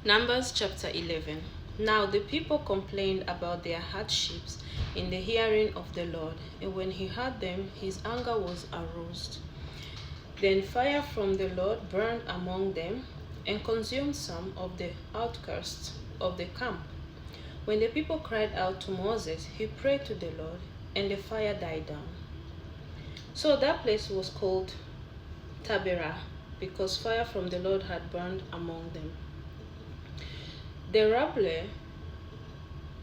Numbers chapter 11. Now the people complained about their hardships in the hearing of the Lord, and when he heard them, his anger was aroused. Then fire from the Lord burned among them and consumed some of the outcasts of the camp. When the people cried out to Moses, he prayed to the Lord, and the fire died down. So that place was called Taberah, because fire from the Lord had burned among them. The rabble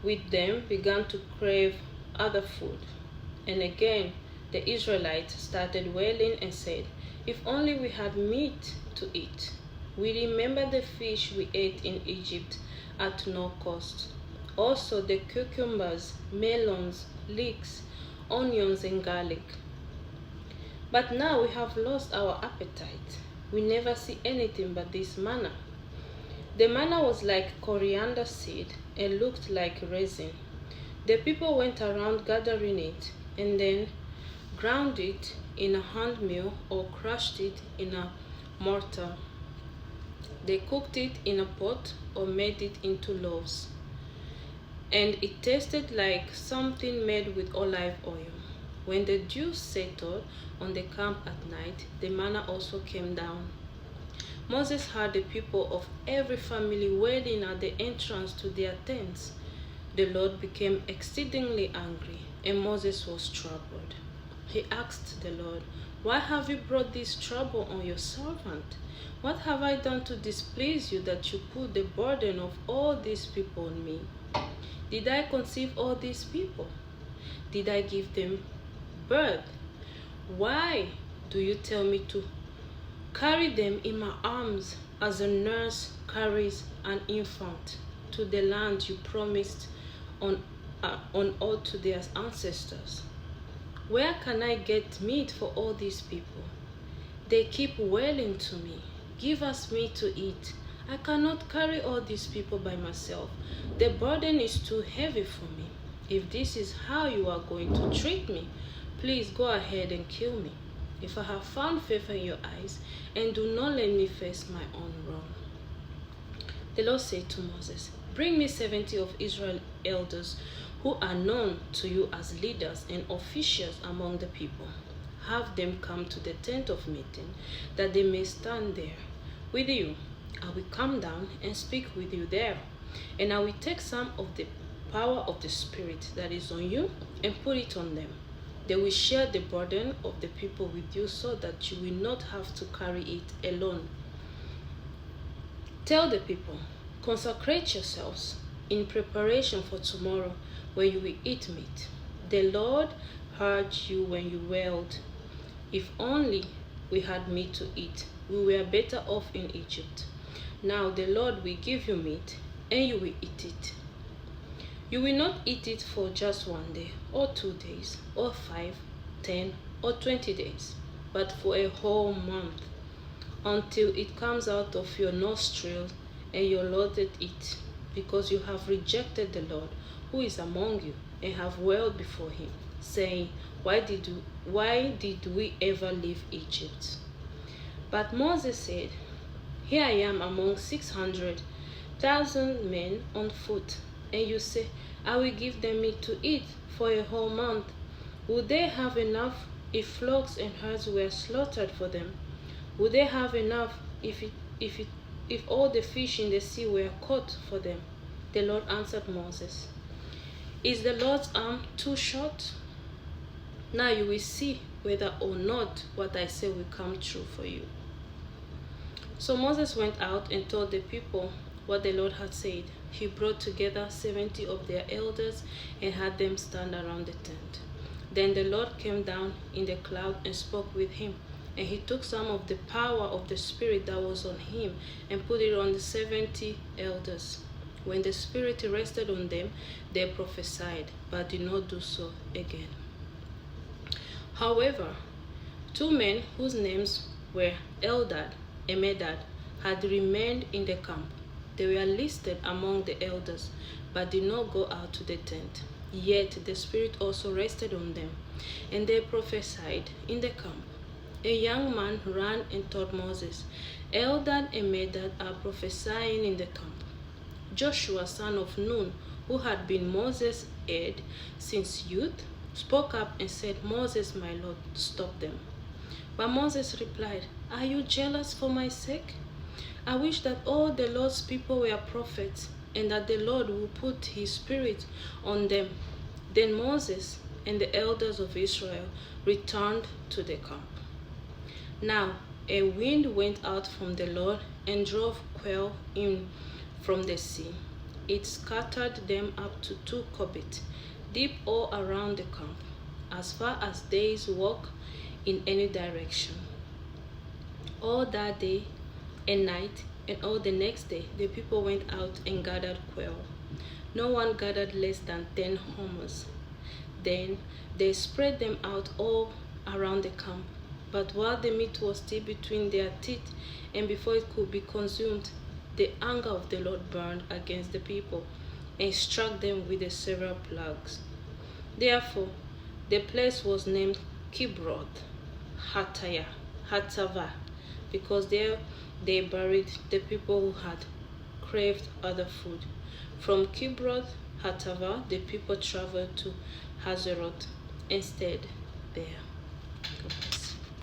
with them began to crave other food. And again the Israelites started wailing and said, "If only we had meat to eat. We remember the fish we ate in Egypt at no cost. Also the cucumbers, melons, leeks, onions, and garlic. But now we have lost our appetite. We never see anything but this manna." The manna was like coriander seed and looked like resin. The people went around gathering it and then ground it in a hand mill or crushed it in a mortar. They cooked it in a pot or made it into loaves. And it tasted like something made with olive oil. When the dew settled on the camp at night, the manna also came down. Moses heard the people of every family wailing at the entrance to their tents. The Lord became exceedingly angry, and Moses was troubled. He asked the Lord, "Why have you brought this trouble on your servant? What have I done to displease you that you put the burden of all these people on me? Did I conceive all these people? Did I give them birth? Why do you tell me to carry them in my arms as a nurse carries an infant to the land you promised on oath to their ancestors? Where can I get meat for all these people? They keep wailing to me, 'Give us meat to eat.' I cannot carry all these people by myself. The burden is too heavy for me. If this is how you are going to treat me, please go ahead and kill me, if I have found favor in your eyes, and do not let me face my own wrong." The Lord said to Moses, "Bring me 70 of Israel elders who are known to you as leaders and officials among the people. Have them come to the tent of meeting, that they may stand there with you. I will come down and speak with you there, and I will take some of the power of the Spirit that is on you and put it on them. They will share the burden of the people with you so that you will not have to carry it alone. Tell the people, 'Consecrate yourselves in preparation for tomorrow when you will eat meat.' The Lord heard you when you wailed, 'If only we had meat to eat. We were better off in Egypt.' Now the Lord will give you meat, and you will eat it. You will not eat it for just 1 day, or 2 days, or 5, 10, or 20 days, but for a whole month, until it comes out of your nostrils and you loathe it, because you have rejected the Lord who is among you, and have wailed before him, saying, 'Why did we ever leave Egypt?'" But Moses said, "Here I am among 600,000 men on foot, and you say, 'I will give them meat to eat for a whole month.' Would they have enough if flocks and herds were slaughtered for them? Would they have enough if all the fish in the sea were caught for them?" The Lord answered Moses, "Is the Lord's arm too short? Now you will see whether or not what I say will come true for you." So Moses went out and told the people what the Lord had said. He brought together 70 of their elders and had them stand around the tent. Then the Lord came down in the cloud and spoke with him, and he took some of the power of the Spirit that was on him and put it on the 70 elders. When the Spirit rested on them, they prophesied, but did not do so again. However, 2 men whose names were Eldad and Medad had remained in the camp. They were listed among the elders, but did not go out to the tent. Yet the Spirit also rested on them, and they prophesied in the camp. A young man ran and told Moses, Eldad and Medad are prophesying in the camp. Joshua, son of Nun, who had been Moses' aide since youth, spoke up and said, Moses, my Lord, stop them. But Moses replied, Are you jealous for my sake? I wish that all the Lord's people were prophets, and that the Lord would put his spirit on them. Then Moses and the elders of Israel returned to the camp. Now a wind went out from the Lord and drove quail in from the sea. It scattered them up to 2 cubits, deep all around the camp, as far as day's walk in any direction. All that day and night and all the next day, the people went out and gathered quail. No one gathered less than 10 homers. Then they spread them out all around the camp. But while the meat was still between their teeth, and before it could be consumed, the anger of the Lord burned against the people, and struck them with the several plagues. Therefore, the place was named Kibroth Hattava, because there they buried the people who had craved other food. From Kibroth Hattava, the people traveled to Hazeroth and stayed there.